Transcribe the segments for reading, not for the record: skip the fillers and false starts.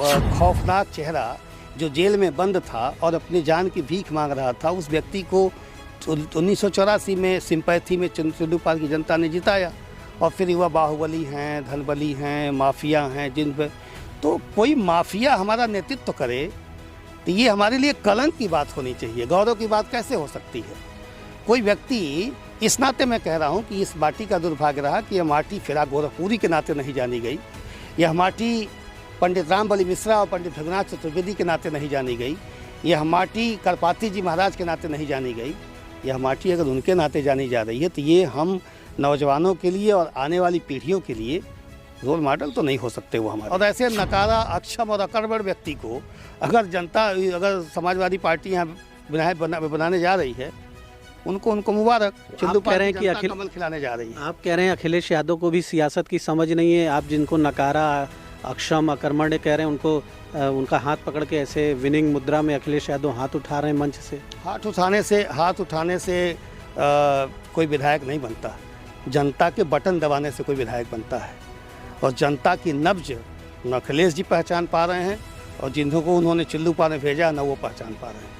खौफनाक चेहरा जो जेल में बंद था और अपनी जान की भीख मांग रहा था, उस व्यक्ति को 1984 में सिंपैथी में चंद्रू पाल की जनता ने जिताया। और फिर युवा बाहुबली हैं, धनबली हैं, माफिया हैं, जिन पर तो कोई माफिया हमारा नेतृत्व करे तो ये हमारे लिए कलंक की बात होनी चाहिए, गौरव की बात कैसे हो सकती है। कोई व्यक्ति, इस नाते मैं कह रहा हूँ कि इस माटी का दुर्भाग्य रहा कि यह माटी फिराक गोरखपुरी के नाते नहीं जानी गई, यह माटी पंडित रामबली मिश्रा और पंडित भृगुनाथ चतुर्वेदी के नाते नहीं जानी गई, यह माटी करपाती जी महाराज के नाते नहीं जानी गई। यह माटी अगर उनके नाते जानी जा रही है तो ये हम नौजवानों के लिए और आने वाली पीढ़ियों के लिए रोल मॉडल तो नहीं हो सकते वो हमारे। और ऐसे नकारा, अक्षम और अकड़बड़ व्यक्ति को अगर जनता, अगर समाजवादी पार्टी यहाँ विधायक बनाने जा रही है, उनको मुबारक। चंद्रू पाल कह रहे हैं कि कमल खिलाने जा रही है। आप कह रहे हैं अखिलेश यादव को भी सियासत की समझ नहीं है। आप जिनको नकारा, अक्षम, अकर्मण्य कह रहे हैं, उनको उनका हाथ पकड़ के ऐसे विनिंग मुद्रा में अखिलेश यादव हाथ उठा रहे हैं मंच से। हाथ उठाने से कोई विधायक नहीं बनता, जनता के बटन दबाने से कोई विधायक बनता है। और जनता की नब्ज न अखिलेश जी पहचान पा रहे हैं और जिनको उन्होंने चंद्रू पाल में भेजा न वो पहचान पा रहे हैं।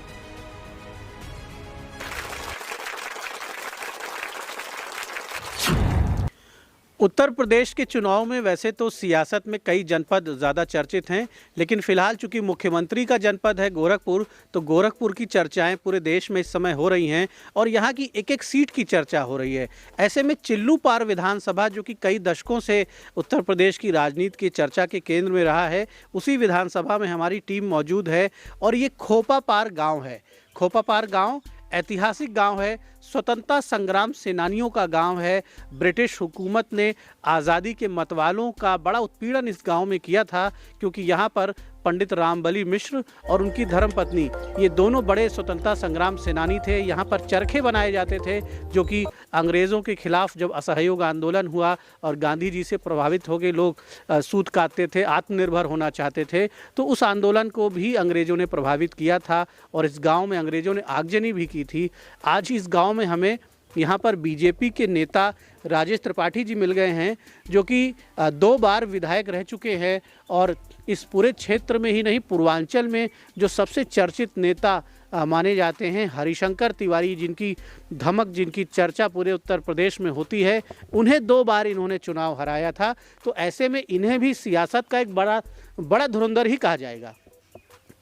उत्तर प्रदेश के चुनाव में वैसे तो सियासत में कई जनपद ज़्यादा चर्चित हैं, लेकिन फिलहाल चूंकि मुख्यमंत्री का जनपद है गोरखपुर, तो गोरखपुर की चर्चाएं पूरे देश में इस समय हो रही हैं और यहाँ की एक एक सीट की चर्चा हो रही है। ऐसे में चिल्लूपार विधानसभा, जो कि कई दशकों से उत्तर प्रदेश की राजनीति की चर्चा के केंद्र में रहा है, उसी विधानसभा में हमारी टीम मौजूद है। और ये खोपापार गाँव है। खोपापार गाँव ऐतिहासिक गांव है, स्वतंत्रता संग्राम सेनानियों का गांव है। ब्रिटिश हुकूमत ने आज़ादी के मतवालों का बड़ा उत्पीड़न इस गांव में किया था, क्योंकि यहां पर पंडित रामबली मिश्र और उनकी धर्मपत्नी, ये दोनों बड़े स्वतंत्रता संग्राम सेनानी थे। यहाँ पर चरखे बनाए जाते थे, जो कि अंग्रेज़ों के खिलाफ जब असहयोग आंदोलन हुआ और गांधी जी से प्रभावित हो गए लोग सूत काटते थे, आत्मनिर्भर होना चाहते थे, तो उस आंदोलन को भी अंग्रेज़ों ने प्रभावित किया था और इस गाँव में अंग्रेज़ों ने आगजनी भी की थी। आज इस गाँव में हमें यहाँ पर बीजेपी के नेता राजेश त्रिपाठी जी मिल गए हैं, जो कि 2 बार विधायक रह चुके हैं और इस पूरे क्षेत्र में ही नहीं, पूर्वांचल में जो सबसे चर्चित नेता माने जाते हैं, हरिशंकर तिवारी, जिनकी धमक, जिनकी चर्चा पूरे उत्तर प्रदेश में होती है, उन्हें 2 बार इन्होंने चुनाव हराया था। तो ऐसे में इन्हें भी सियासत का एक बड़ा धुरंधर ही कहा जाएगा।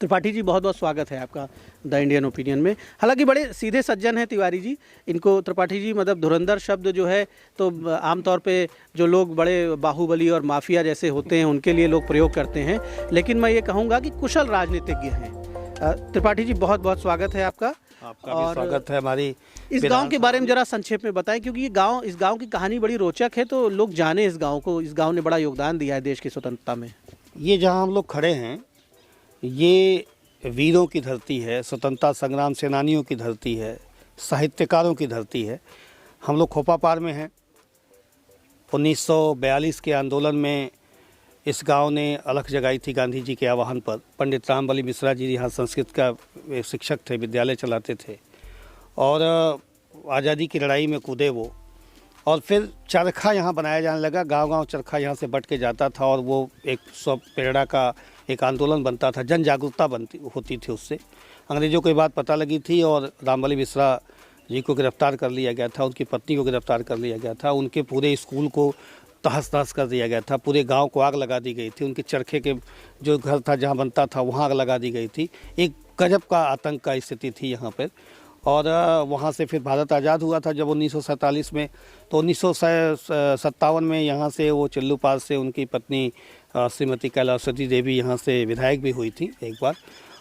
त्रिपाठी जी, बहुत बहुत स्वागत है आपका द इंडियन ओपिनियन में। हालांकि बड़े सीधे सज्जन हैं तिवारी जी, इनको त्रिपाठी जी, मतलब धुरंधर शब्द जो है तो आमतौर पे जो लोग बड़े बाहुबली और माफिया जैसे होते हैं उनके लिए लोग प्रयोग करते हैं, लेकिन मैं ये कहूँगा कि कुशल राजनीतिज्ञ हैं। त्रिपाठी जी, बहुत बहुत स्वागत है आपका। भी स्वागत है हमारी। इस गांव के बारे में जरा संक्षेप में बताएं, क्योंकि इस गांव की कहानी बड़ी रोचक है, तो लोग जाने इस गाँव को। इस गाँव ने बड़ा योगदान दिया है देश की स्वतंत्रता में। ये जहाँ हम लोग खड़े हैं, ये वीरों की धरती है, स्वतंत्रता संग्राम सेनानियों की धरती है, साहित्यकारों की धरती है। हम लोग खोपापार में हैं। 1942 के आंदोलन में इस गांव ने अलख जगाई थी गांधी जी के आह्वान पर। पंडित रामबली मिश्रा जी यहाँ संस्कृत का शिक्षक थे, विद्यालय चलाते थे और आज़ादी की लड़ाई में कूदे वो। और फिर चरखा यहाँ बनाया जाने लगा, गांव-गांव चरखा यहाँ से बट के जाता था और वो एक सब प्रेरणा का एक आंदोलन बनता था, जन जागरूकता होती थी उससे। अंग्रेज़ों को ये बात पता लगी थी और रामबली मिश्रा जी को गिरफ्तार कर लिया गया था, उनकी पत्नी को गिरफ्तार कर लिया गया था, उनके पूरे स्कूल को तहस-नहस कर दिया गया था, पूरे गांव को आग लगा दी गई थी, उनके चरखे के जो घर था जहां बनता था वहां आग लगा दी गई थी। एक गजब का आतंक का स्थिति थी यहाँ पर। और वहाँ से फिर भारत आज़ाद हुआ था जब 1947 में। तो 1957 में यहाँ से वो चिल्लूपाल से उनकी पत्नी श्रीमती कैलाशवती देवी यहाँ से विधायक भी हुई थी एक बार।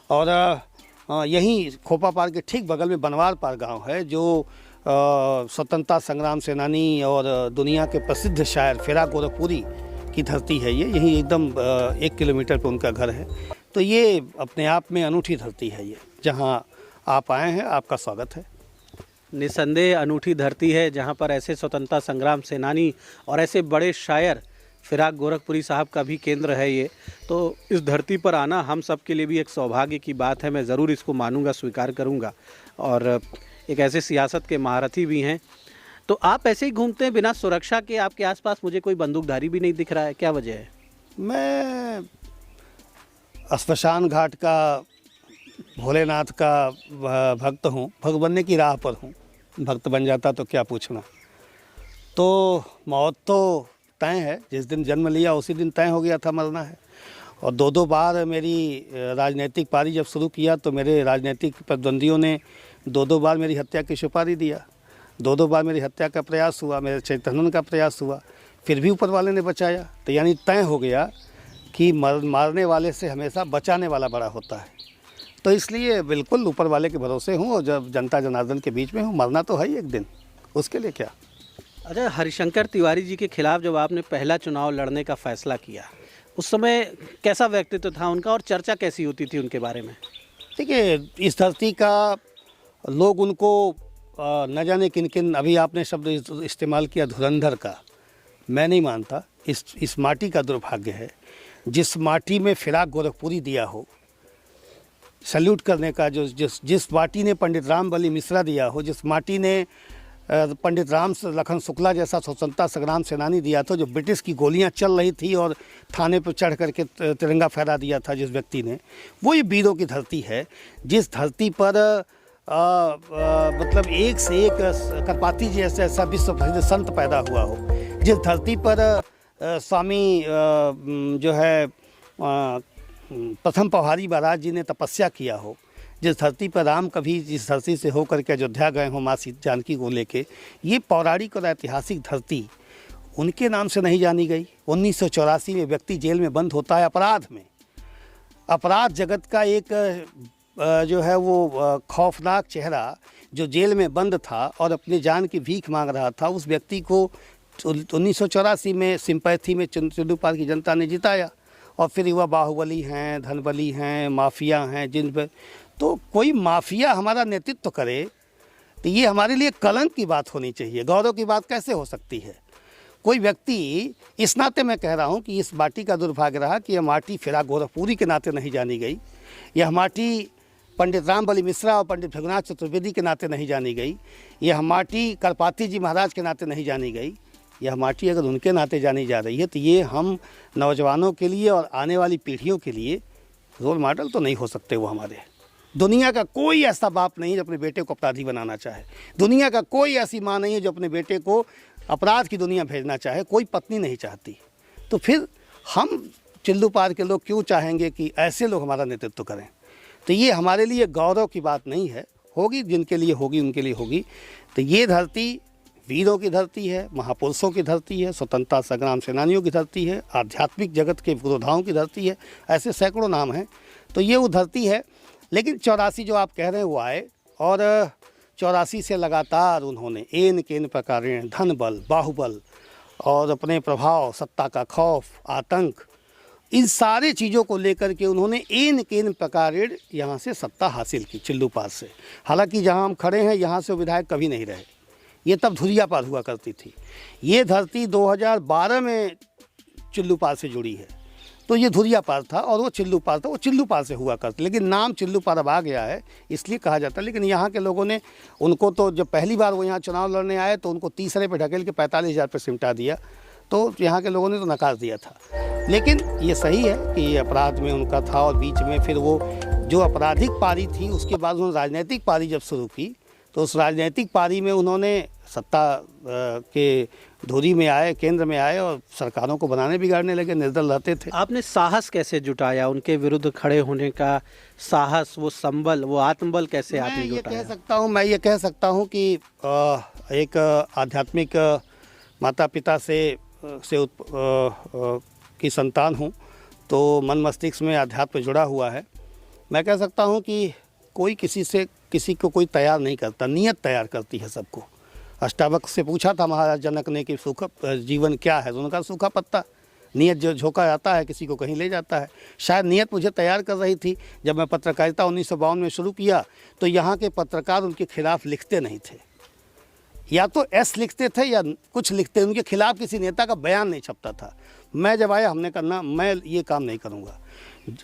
और यहीं खोपापार के ठीक बगल में बनवारपार गांव है, जो स्वतंत्रता संग्राम सेनानी और दुनिया के प्रसिद्ध शायर फिराक गोरखपुरी की धरती है। ये यहीं एकदम 1 किलोमीटर पे उनका घर है। तो ये अपने आप में अनूठी धरती है। ये जहाँ आप आए हैं, आपका स्वागत है। निसंदेह अनूठी धरती है, जहाँ पर ऐसे स्वतंत्रता संग्राम सेनानी और ऐसे बड़े शायर फिराक गोरखपुरी साहब का भी केंद्र है ये। तो इस धरती पर आना हम सब के लिए भी एक सौभाग्य की बात है। मैं ज़रूर इसको मानूंगा, स्वीकार करूंगा। और एक ऐसे सियासत के महारथी भी हैं। तो आप ऐसे ही घूमते हैं बिना सुरक्षा के? आपके आसपास मुझे कोई बंदूकधारी भी नहीं दिख रहा है, क्या वजह है? मैं स्मशान घाट का भोलेनाथ का भक्त हूँ, भक्त बनने की राह पर हूँ। भक्त बन जाता तो क्या पूछना। तो मौत तो तय है, जिस दिन जन्म लिया उसी दिन तय हो गया था मरना है। और दो बार मेरी राजनीतिक पारी जब शुरू किया तो मेरे राजनीतिक प्रतिद्वंदियों ने दो बार मेरी हत्या की सुपारी दिया। दो बार मेरी हत्या का प्रयास हुआ, मेरे चैतन्य का प्रयास हुआ, फिर भी ऊपर वाले ने बचाया। तो यानी तय हो गया कि मारने वाले से हमेशा बचाने वाला बड़ा होता है। तो इसलिए बिल्कुल ऊपर वाले के भरोसे हूँ और जब जनता जनार्दन के बीच में हूँ, मरना तो है ही एक दिन, उसके लिए क्या। अच्छा, हरिशंकर तिवारी जी के खिलाफ जब आपने पहला चुनाव लड़ने का फैसला किया, उस समय कैसा व्यक्तित्व था उनका और चर्चा कैसी होती थी उनके बारे में? देखिए, इस धरती का लोग उनको न जाने किन किन, अभी आपने शब्द इस्तेमाल किया धुरंधर का, मैं नहीं मानता। इस माटी का दुर्भाग्य है, जिस माटी में फिराक गोरखपुरी दिया हो, सल्यूट करने का जिस माटी ने पंडित रामबली मिश्रा दिया हो, जिस माटी ने पंडित राम लखन शुक्ला जैसा स्वतंत्रता संग्राम सेनानी दिया था, जो ब्रिटिश की गोलियां चल रही थी और थाने पर चढ़ करके तिरंगा फहरा दिया था जिस व्यक्ति ने, वो ये वीरों की धरती है। जिस धरती पर मतलब एक से एक करपाती जी ऐसा विश्व प्रसिद्ध संत पैदा हुआ हो, जिस धरती पर स्वामी जो है प्रथम पौहारी महाराज जी ने तपस्या किया हो, जिस धरती पर राम कभी जिस धरती से होकर के अयोध्या गए हों माँ जानकी को लेके, ये पौराणिक और ऐतिहासिक धरती उनके नाम से नहीं जानी गई। 1984 में व्यक्ति जेल में बंद होता है अपराध में। अपराध जगत का एक जो है वो खौफनाक चेहरा जो जेल में बंद था और अपनी जान की भीख मांग रहा था, उस व्यक्ति को 1984 में सिंपैथी में चिल्लूपार की जनता ने जिताया। और फिर युवा बाहुबली हैं, धनबली हैं, माफिया हैं, जिन पर तो कोई माफिया हमारा नेतृत्व करे तो ये हमारे लिए कलंक की बात होनी चाहिए, गौरव की बात कैसे हो सकती है। कोई व्यक्ति, इस नाते मैं कह रहा हूँ कि इस माटी का दुर्भाग्य रहा कि यह माटी फिराक गोरखपुरी के नाते नहीं जानी गई, यह माटी पंडित रामबली मिश्रा और पंडित भृगुनाथ चतुर्वेदी के नाते नहीं जानी गई, यह माटी करपाती जी महाराज के नाते नहीं जानी गई। यह माटी अगर उनके नाते जानी जा रही है तो ये हम नौजवानों के लिए और आने वाली पीढ़ियों के लिए रोल मॉडल तो नहीं हो सकते। वो हमारे दुनिया का कोई ऐसा बाप नहीं जो अपने बेटे को अपराधी बनाना चाहे, दुनिया का कोई ऐसी माँ नहीं है जो अपने बेटे को अपराध की दुनिया भेजना चाहे, कोई पत्नी नहीं चाहती। तो फिर हम चिल्लूपार के लोग क्यों चाहेंगे कि ऐसे लोग हमारा नेतृत्व करें। तो ये हमारे लिए गौरव की बात नहीं है, होगी जिनके लिए होगी उनके लिए होगी। तो ये धरती वीरों की धरती है, महापुरुषों की धरती है, स्वतंत्रता संग्राम सेनानियों की धरती है, आध्यात्मिक जगत के पुरोधाओं की धरती है, ऐसे सैकड़ों नाम हैं। तो ये वो धरती है। लेकिन 84 जो आप कह रहे हैं वो आए और 84 से लगातार उन्होंने एन केन प्रकारेण धन बल, बाहुबल और अपने प्रभाव, सत्ता का खौफ, आतंक, इन सारे चीज़ों को लेकर के उन्होंने एन केन प्रकारेण यहाँ से सत्ता हासिल की चिल्लूपार से। हालांकि जहाँ हम खड़े हैं यहाँ से विधायक कभी नहीं रहे, ये तब धुरियापार हुआ करती थी। ये धरती 2012 में चिल्लूपार से जुड़ी है, तो ये धुरियापार था और वो चिल्लूपार था, वो चिल्लूपार से हुआ करती, लेकिन नाम चिल्लूपार अब आ गया है इसलिए कहा जाता है। लेकिन यहाँ के लोगों ने उनको तो जब पहली बार वो यहाँ चुनाव लड़ने आए तो उनको तीसरे पे ढकेल के 45,000 पे सिमटा दिया, तो यहाँ के लोगों ने तो नकार दिया था। लेकिन ये सही है कि ये अपराध में उनका था और बीच में फिर वो जो आपराधिक पारी थी उसके बाद उन्होंने राजनीतिक पारी जब शुरू की तो उस राजनीतिक पारी में उन्होंने सत्ता के धुरी में आए, केंद्र में आए और सरकारों को बनाने बिगाड़ने लगे, निर्दल रहते थे। आपने साहस कैसे जुटाया, उनके विरुद्ध खड़े होने का साहस, वो संबल, वो आत्मबल कैसे आपने जुटाया? मैं ये कह सकता हूँ कि एक आध्यात्मिक माता पिता से की संतान हूँ, तो मन मस्तिष्क में अध्यात्म जुड़ा हुआ है। मैं कह सकता हूँ कि कोई किसी को कोई तैयार नहीं करता, नियत तैयार करती है सबको। अष्टावक्र से पूछा था महाराज जनक ने कि सूखा जीवन क्या है, तो उनका सूखा पत्ता। नियत जो झोंका जाता है किसी को कहीं ले जाता है। शायद नियत मुझे तैयार कर रही थी। जब मैं पत्रकारिता 1952 में शुरू किया तो यहाँ के पत्रकार उनके खिलाफ लिखते नहीं थे, या तो एस लिखते थे या कुछ लिखते, उनके खिलाफ किसी नेता का बयान नहीं छपता था। मैं जब आया हमने करना, मैं ये काम नहीं करूँगा।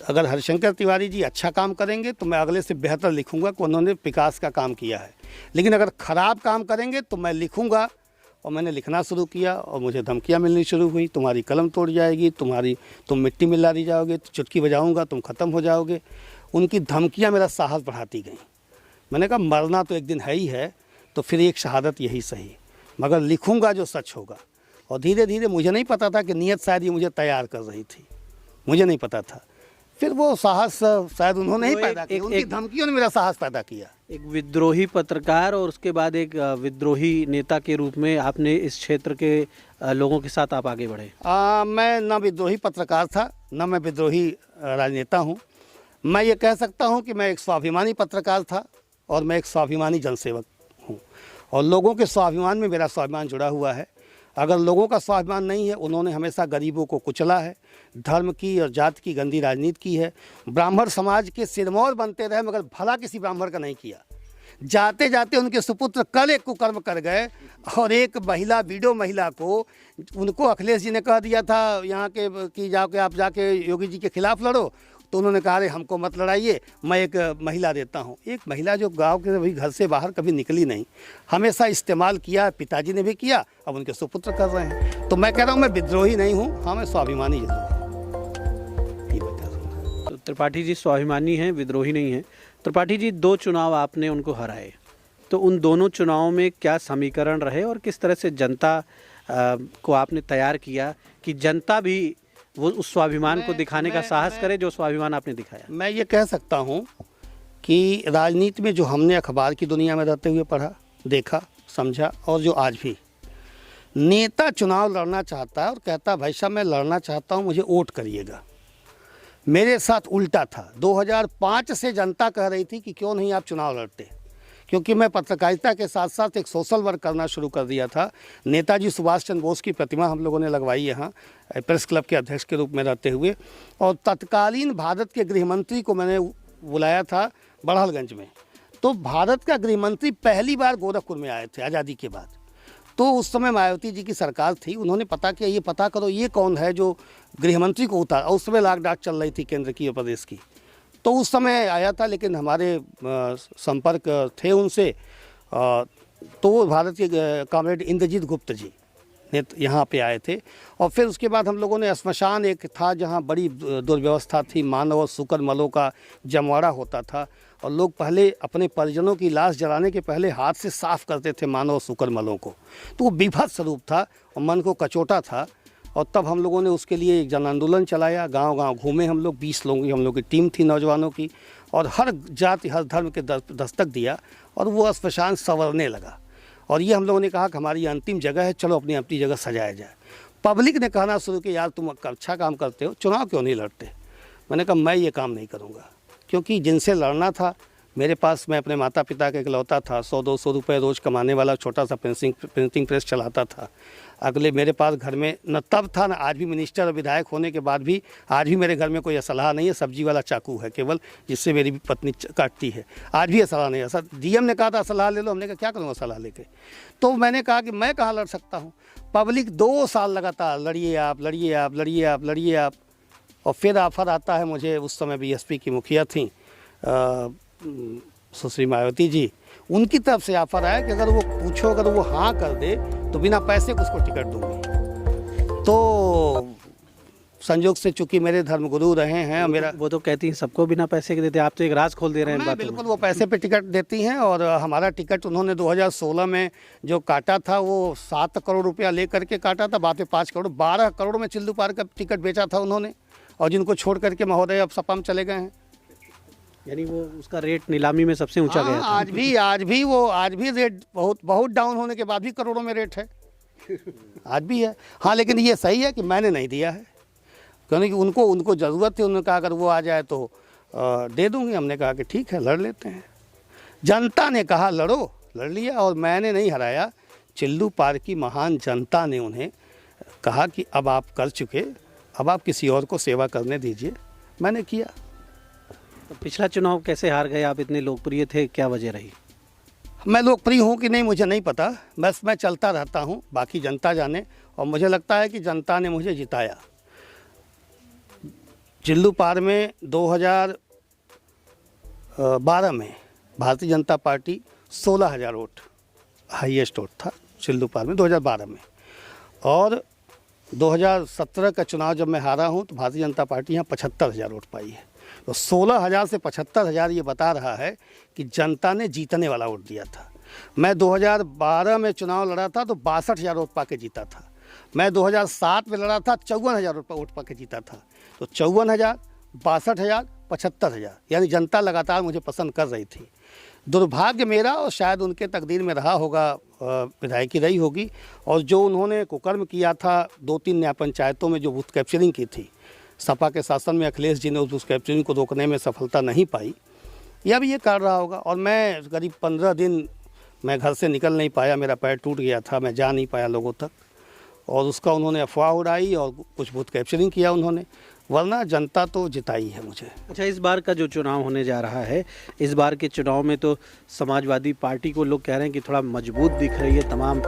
अगर हरिशंकर तिवारी जी अच्छा काम करेंगे तो मैं अगले से बेहतर लिखूंगा कि उन्होंने विकास का काम किया है, लेकिन अगर ख़राब काम करेंगे तो मैं लिखूंगा और मैंने लिखना शुरू किया और मुझे धमकियाँ मिलनी शुरू हुई, तुम्हारी कलम तोड़ जाएगी, तुम मिट्टी मिला दी जाओगे, चुटकी बजाऊंगा, तुम ख़त्म हो जाओगे। उनकी धमकियाँ मेरा साहस बढ़ाती गईं। मैंने कहा मरना तो एक दिन है ही है, तो फिर एक शहादत यही सही, मगर लिखूंगा जो सच होगा। और धीरे धीरे मुझे नहीं पता था कि नीयत शायद ये मुझे तैयार कर रही थी, मुझे नहीं पता था। फिर वो साहस शायद उन्होंने ही पैदा किया, उनकी धमकियों ने मेरा साहस पैदा किया। एक विद्रोही पत्रकार और उसके बाद एक विद्रोही नेता के रूप में आपने इस क्षेत्र के लोगों के साथ आप आगे बढ़े। मैं न विद्रोही पत्रकार था, न मैं विद्रोही राजनेता हूँ। मैं ये कह सकता हूँ कि मैं एक स्वाभिमानी पत्रकार था और मैं एक स्वाभिमानी जनसेवक हूँ। और लोगों के स्वाभिमान में मेरा स्वाभिमान जुड़ा हुआ है। अगर लोगों का स्वाभिमान नहीं है, उन्होंने हमेशा गरीबों को कुचला है, धर्म की और जाति की गंदी राजनीति की है। ब्राह्मण समाज के सिरमौर बनते रहे, मगर भला किसी ब्राह्मण का नहीं किया। जाते जाते उनके सुपुत्र कल एक कुकर्म कर गए और एक महिला, वीडियो महिला को, उनको अखिलेश जी ने कह दिया था यहाँ के कि जाके आप जाके योगी जी के खिलाफ लड़ो, तो उन्होंने कहा अरे हमको मत लड़ाइए, मैं एक महिला देता हूँ। एक महिला जो गांव के भी घर से बाहर कभी निकली नहीं, हमेशा इस्तेमाल किया, पिताजी ने भी किया, अब उनके सुपुत्र कर रहे हैं। तो मैं कह रहा हूँ मैं विद्रोही नहीं हूँ, हाँ मैं स्वाभिमानी जरूर हूँ। तो त्रिपाठी जी स्वाभिमानी हैं, विद्रोही नहीं हैं। त्रिपाठी जी 2 चुनाव आपने उनको हराए, तो उन दोनों चुनावों में क्या समीकरण रहे और किस तरह से जनता को आपने तैयार किया कि जनता भी वो उस स्वाभिमान को दिखाने का साहस करे जो स्वाभिमान आपने दिखाया? मैं ये कह सकता हूँ कि राजनीति में जो हमने अखबार की दुनिया में रहते हुए पढ़ा, देखा, समझा, और जो आज भी नेता चुनाव लड़ना चाहता है और कहता है भाई साहब मैं लड़ना चाहता हूँ, मुझे वोट करिएगा। मेरे साथ उल्टा था। 2005 से जनता कह रही थी कि क्यों नहीं आप चुनाव लड़ते, क्योंकि मैं पत्रकारिता के साथ साथ एक सोशल वर्क करना शुरू कर दिया था। नेताजी सुभाष चंद्र बोस की प्रतिमा हम लोगों ने लगवाई यहाँ प्रेस क्लब के अध्यक्ष के रूप में रहते हुए, और तत्कालीन भारत के गृह मंत्री को मैंने बुलाया था बड़हलगंज में। तो भारत का गृह मंत्री पहली बार गोरखपुर में आए थे आज़ादी के बाद। तो उस समय मायावती जी की सरकार थी, उन्होंने पता किया ये पता करो ये कौन है जो गृह मंत्री को उतारा। उस समय लाख डाक चल रही थी केंद्र की और प्रदेश की, तो उस समय आया था, लेकिन हमारे संपर्क थे उनसे। तो भारत के कॉमरेड इंद्रजीत गुप्त जी ने यहाँ पे आए थे। और फिर उसके बाद हम लोगों ने श्मशान एक था जहाँ बड़ी दुर्व्यवस्था थी, मानव और शुकर मलों का जमवाड़ा होता था, और लोग पहले अपने परिजनों की लाश जलाने के पहले हाथ से साफ करते थे मानव और शुकर मलों को। तो वो बीभत्स स्वरूप था और मन को कचोटा था। और तब हम लोगों ने उसके लिए एक जन आंदोलन चलाया, गांव-गांव घूमे हम लोग, 20 लोगों की हम लोग की टीम थी नौजवानों की, और हर जाति हर धर्म के दस्तक दिया और वो श्मशान संवरने लगा। और ये हम लोगों ने कहा कि हमारी अंतिम जगह है, चलो अपनी अपनी जगह सजाया जाए। पब्लिक ने कहना शुरू किया यार तुम अच्छा काम करते हो, चुनाव क्यों नहीं लड़ते। मैंने कहा मैं ये काम नहीं करूँगा, क्योंकि जिनसे लड़ना था मेरे पास, मैं अपने माता पिता का इकलौता था, 100-200 रुपये रोज़ कमाने वाला छोटा सा प्रिंटिंग प्रेस चलाता था। अगले मेरे पास घर में न तब था, न आज भी मिनिस्टर और विधायक होने के बाद भी आज भी मेरे घर में कोई असलाह नहीं है, सब्जी वाला चाकू है केवल, जिससे मेरी पत्नी काटती है। आज भी असलाह नहीं है। सर डीएम ने कहा था असलाह ले लो, हमने कहा क्या करूँगा असलाह लेके। तो मैंने कहा कि मैं कहाँ लड़ सकता हूँ। पब्लिक 2 साल लगातार लड़िए आप, लड़िए आप, लड़िए आप, लड़िए आप। और फिर ऑफर आता है मुझे, उस समय बीएसपी की मुखिया थी सुश्री मायावती जी, उनकी तरफ से ऑफर आया कि अगर वो पूछो, अगर वो हाँ कर दे तो बिना पैसे को उसको टिकट दूंगी। तो संयोग से चूंकि मेरे धर्मगुरु रहे हैं और मेरा, वो तो कहती हैं सबको बिना पैसे के देते, आप तो एक राज खोल दे रहे हैं। बिल्कुल वो पैसे पे टिकट देती हैं। और हमारा टिकट उन्होंने 2016 में जो काटा था वो 7 करोड़ रुपया लेकर के काटा था, बाद में 5 करोड़, 12 करोड़ में चिल्लू पार का टिकट बेचा था उन्होंने, और जिनको छोड़ करके महोदय अब सपा में चले गए हैं। यानी वो उसका रेट नीलामी में सबसे ऊंचा गया था। आज भी रेट बहुत डाउन होने के बाद भी करोड़ों में रेट है, आज भी है। हाँ लेकिन ये सही है कि मैंने नहीं दिया है, क्योंकि उनको ज़रूरत थी। उन्होंने कहा अगर वो आ जाए तो दे दूंगी। हमने कहा कि ठीक है लड़ लेते हैं। जनता ने कहा लड़ो, लड़ लिया। और मैंने नहीं हराया, चिल्लू पार की महान जनता ने उन्हें कहा कि अब आप कर चुके, अब आप किसी और को सेवा करने दीजिए। मैंने किया। तो पिछला चुनाव कैसे हार गए आप? इतने लोकप्रिय थे, क्या वजह रही? मैं लोकप्रिय हूँ कि नहीं मुझे नहीं पता, बस मैं चलता रहता हूँ, बाकी जनता जाने। और मुझे लगता है कि जनता ने मुझे जिताया। चिल्लू पार में 2012 में Bharatiya Janata party 16,000 vote highest vote था, चिल्लूपार में 2012 में। और 2017 का चुनाव जब मैं हारा हूँ तो भारतीय जनता पार्टी यहाँ 75,000 वोट पाई है। तो 16,000 से 75,000 ये बता रहा है कि जनता ने जीतने वाला वोट दिया था। मैं 2012 में चुनाव लड़ा था तो 62,000 वोट पा के जीता था। मैं 2007 में लड़ा था 54,000 वोट पा के जीता था। तो 54,000, 62,000, 75,000, यानी जनता लगातार मुझे पसंद कर रही थी। दुर्भाग्य मेरा और शायद उनके तकदीर में रहा होगा, विधायकी रही होगी, और जो उन्होंने कुकर्म किया था 2-3 न्याय पंचायतों में जो बूथ कैप्चरिंग की थी, सपा के शासन में अखिलेश जी ने उस बूथ कैप्चरिंग को रोकने में सफलता नहीं पाई, यह भी ये कर रहा होगा। और मैं करीब 15 दिन मैं घर से निकल नहीं पाया, मेरा पैर टूट गया था, मैं जा नहीं पाया लोगों तक, और उसका उन्होंने अफवाह उड़ाई और कुछ बूथ कैप्चरिंग किया उन्होंने, वरना जनता तो जिताई है मुझे। अच्छा, इस बार का जो चुनाव होने जा रहा है, इस बार के चुनाव में तो समाजवादी पार्टी को लोग कह रहे हैं कि थोड़ा मजबूत दिख रही है। तमाम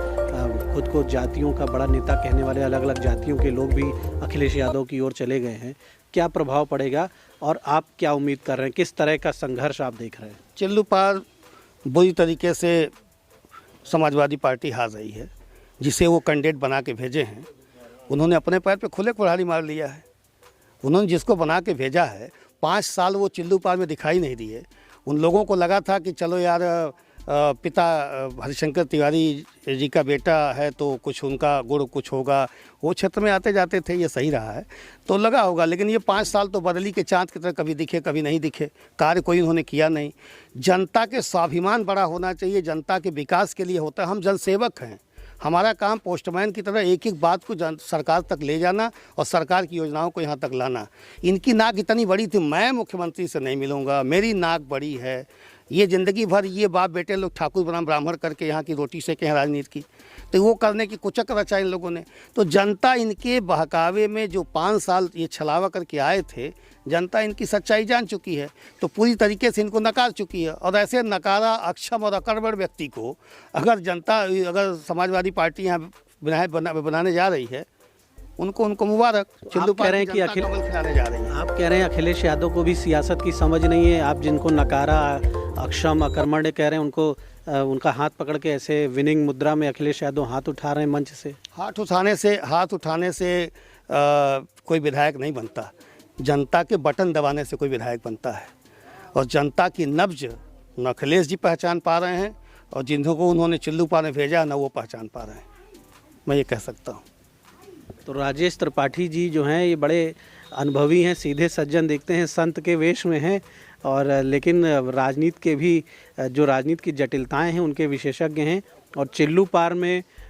खुद को जातियों का बड़ा नेता कहने वाले अलग अलग जातियों के लोग भी अखिलेश यादव की ओर चले गए हैं। क्या प्रभाव पड़ेगा और आप क्या उम्मीद कर रहे हैं, किस तरह का संघर्ष आप देख रहे हैं? चिल्लूपार बुरी तरीके से समाजवादी पार्टी हार रही है, जिसे वो कैंडिडेट बना के भेजे हैं। उन्होंने अपने पैर पे खुले कुल्हाड़ी मार लिया है। उन्होंने जिसको बना के भेजा है 5 साल वो चिल्लूपार में दिखाई नहीं दिए। उन लोगों को लगा था कि चलो यार पिता हरिशंकर तिवारी जी का बेटा है तो कुछ उनका गुण कुछ होगा, वो क्षेत्र में आते जाते थे, ये सही रहा है तो लगा होगा। लेकिन ये 5 साल तो बदली के चाँद की तरह कभी दिखे कभी नहीं दिखे, कार्य कोई उन्होंने किया नहीं। जनता के स्वाभिमान बड़ा होना चाहिए, जनता के विकास के लिए होता है। हम जनसेवक हैं, हमारा काम पोस्टमैन की तरह एक एक बात को सरकार तक ले जाना और सरकार की योजनाओं को यहाँ तक लाना। इनकी नाक इतनी बड़ी थी, मैं मुख्यमंत्री से नहीं मिलूँगा, मेरी नाक बड़ी है, ये ज़िंदगी भर ये बाप बेटे लोग ठाकुर बनाम ब्राह्मण करके यहाँ की रोटी सेके हैं राजनीति की, तो वो करने की कुचक रचा इन लोगों ने। तो जनता इनके बहकावे में जो 5 साल ये छलावा करके आए थे, जनता इनकी सच्चाई जान चुकी है, तो पूरी तरीके से इनको नकार चुकी है। और ऐसे नकारा, अक्षम और अकड़बड़ व्यक्ति को अगर समाजवादी पार्टी यहाँ विधायक बनाने जा रही है, उनको मुबारक। आप कह रहे हैं कि आप कह रहे हैं अखिलेश यादव को भी सियासत की समझ नहीं है। आप जिनको नकारा, अक्षम, अकर्मण्य कह रहे हैं, उनको उनका हाथ पकड़ के ऐसे विनिंग मुद्रा में अखिलेश यादव हाथ उठा रहे हैं मंच से। हाथ उठाने से कोई विधायक नहीं बनता। जनता के बटन दबाने से कोई विधायक बनता है। और जनता की नब्ज न अखिलेश जी पहचान पा रहे हैं और जिनको उन्होंने चिल्लूपार में भेजा न वो पहचान पा रहे हैं, मैं ये कह सकता हूँ। तो राजेश त्रिपाठी जी जो हैं ये बड़े अनुभवी हैं, सीधे सज्जन दिखते हैं, संत के वेश में हैं, और लेकिन राजनीति के भी जो राजनीति की जटिलताएं हैं उनके विशेषज्ञ हैं। और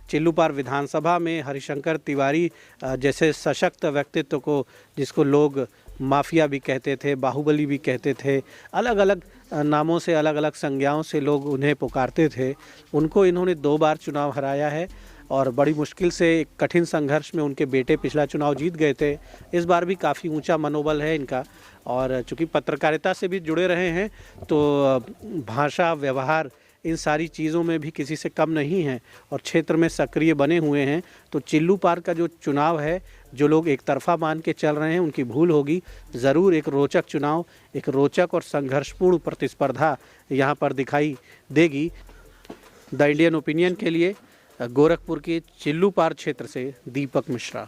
चिल्लूपार विधानसभा में हरिशंकर तिवारी जैसे सशक्त व्यक्तित्व को, जिसको लोग माफिया भी कहते थे, बाहुबली भी कहते थे, अलग अलग नामों से, अलग अलग संज्ञाओं से लोग उन्हें पुकारते थे, उनको इन्होंने 2 बार चुनाव हराया है। और बड़ी मुश्किल से एक कठिन संघर्ष में उनके बेटे पिछला चुनाव जीत गए थे। इस बार भी काफ़ी ऊंचा मनोबल है इनका। और चूँकि पत्रकारिता से भी जुड़े रहे हैं तो भाषा, व्यवहार, इन सारी चीज़ों में भी किसी से कम नहीं हैं और क्षेत्र में सक्रिय बने हुए हैं। तो चिल्लूपार का जो चुनाव है, जो लोग एक तरफा मान के चल रहे हैं, उनकी भूल होगी। ज़रूर एक रोचक चुनाव, एक रोचक और संघर्षपूर्ण प्रतिस्पर्धा यहाँ पर दिखाई देगी। द इंडियन ओपिनियन के लिए गोरखपुर के चिल्लूपार क्षेत्र से दीपक मिश्रा।